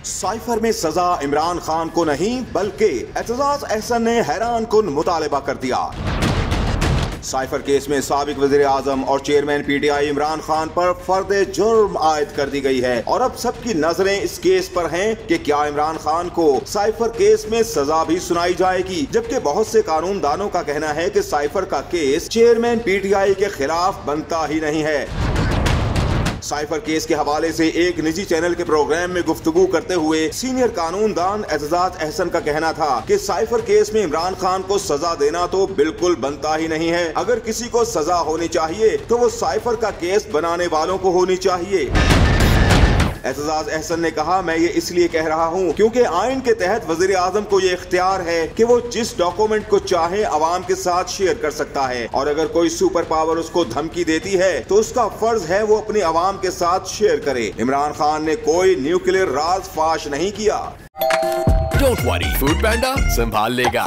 Cipher में सजा इमरान खान को नहीं बल्कि एतजाज अहसन ने हैरान कुन मुतालबा कर दिया। साइफर केस में साबिक वजीर आजम और चेयरमैन पीटीआई इमरान खान पर फर्द जुर्म आयद कर दी गई है और अब सबकी नजरें इस केस पर हैं कि क्या इमरान खान को साइफर केस में सजा भी सुनाई जाएगी, जबकि बहुत से कानूनदानों का कहना है कि साइफर का केस चेयरमैन पीटीआई के खिलाफ बनता ही नहीं है। साइफर केस के हवाले से एक निजी चैनल के प्रोग्राम में गुफ्तगू करते हुए सीनियर कानूनदान एतजाज अहसन का कहना था कि साइफर केस में इमरान खान को सजा देना तो बिल्कुल बनता ही नहीं है। अगर किसी को सजा होनी चाहिए तो वो साइफर का केस बनाने वालों को होनी चाहिए। एतजाज अहसन ने कहा, मैं ये इसलिए कह रहा हूँ क्योंकि आइन के तहत वजीर आजम को ये इख्तियार है कि वो जिस डॉक्यूमेंट को चाहे अवाम के साथ शेयर कर सकता है और अगर कोई सुपर पावर उसको धमकी देती है तो उसका फर्ज है वो अपनी अवाम के साथ शेयर करे। इमरान खान ने कोई न्यूक्लियर राज फाश नहीं किया। डोंट वरी, फूड पैंडा संभाल लेगा।